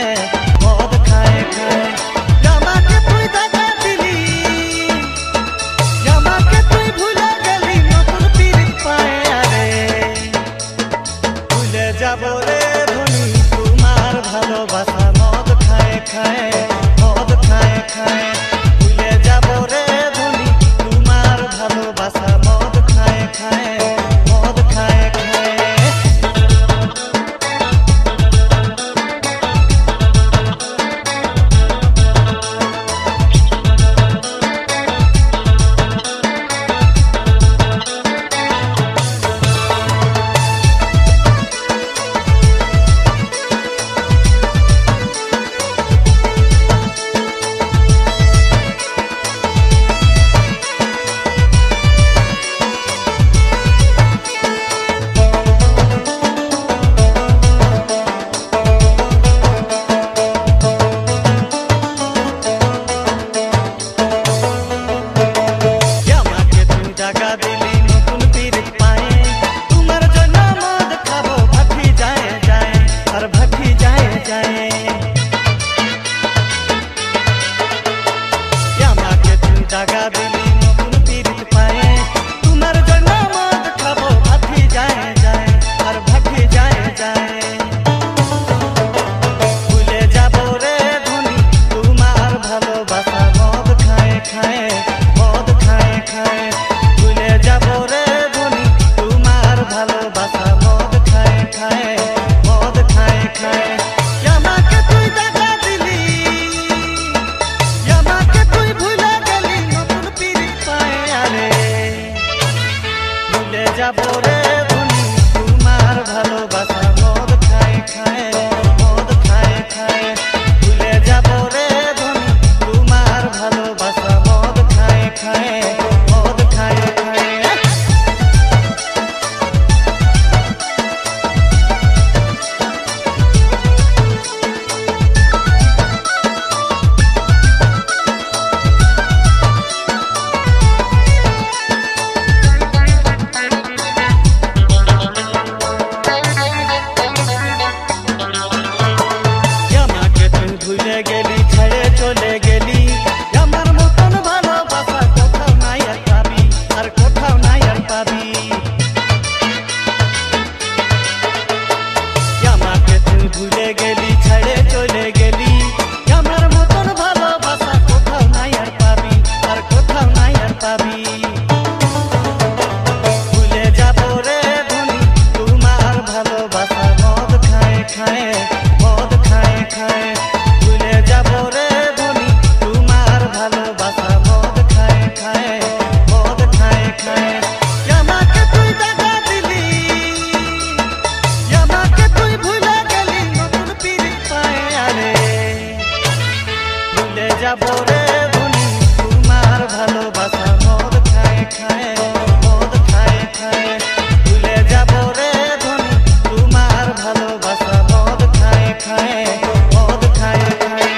খায় মদ খায় খায় আমাকে তুই দেখা দিলি আমাকে তুই ভুলে গেলি নতুন পীড়িত পায় আরে ভুলে যাব রে ধনী তোমার ভালোবাসা মদ খায় খায় মদ খায় খায় ভুলে যাব রে ধনী তোমার ভালোবাসা মদ খায় খায় মদ খায় খায় জাগা দিলি নতুন পীড়িত পায়ে তোমার জন্য মদ খাবো ভাটি যায় যায় আর ভাটি যায় যায় ভুলে যাব রে ধনী তোমার ভালোবাসা মদ খায় খায় মদ খায় খায় ভুলে যাব রে ধনী তোমার ভালোবাসা মদ খায় খায় মদ খায় খায় আমাকে তুই জাগা দিলি আমাকে তুই ভুলে ভুলে যাব রে ধনী তোমার ভালোবাসা মদ খায় খায় মদ খায় খায় ভুলে যাব রে ধনী তোমার ভালোবাসা মদ খায় খায় মদ খায় খায় ভুলে গেলি ছেড়ে চলে গেলি আমার মতন ভালোবাসা কোথাও নাই আর পাবি আর কোথাও নাই আর পাবি আমাকে তুই ভুলে গেলি ছেড়ে চলে গেলি আমার মতন ভালোবাসা কোথাও নাই আর পাবি আর কোথাও নাই আর পাবি ভুলে যাব রে ধনী তোমার ভালোবাসা মদ খায় খায় মদ খায় খায় ভুলে যাব রে ধনী তোমার ভালোবাসা মদ খায় খায় মদ খায় খায় আমাকে তুই জাগা দিলি আমাকে তুই ভুলে গেলি নতুন পীড়িত পায় আরে ভুলে যাব রে ধনী তোমার ভালোবাসা মদ খায় খায় মদ খায় খায় ভুলে যাব রে ধনী তোমার ভালোবাসা মদ খায় খায় মদ খায় খায়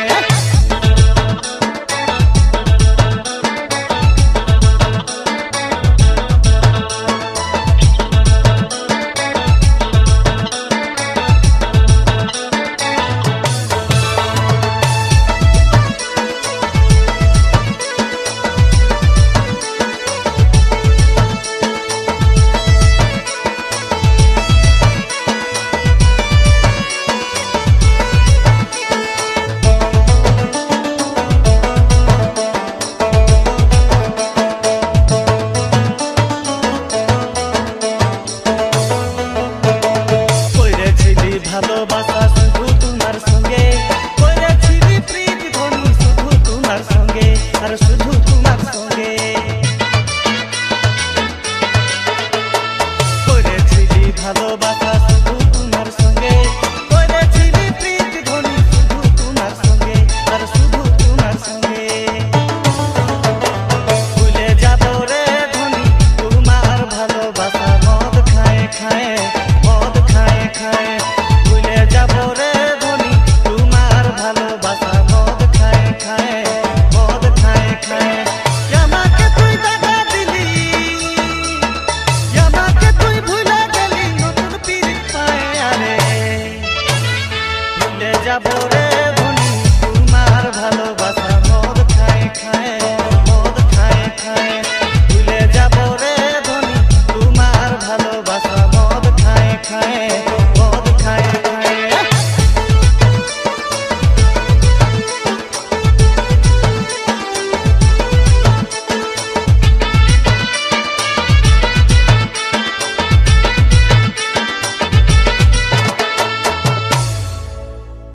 রে ধনী তোমার ভালোবাসা মদ খায় খায় মদ খায় খায়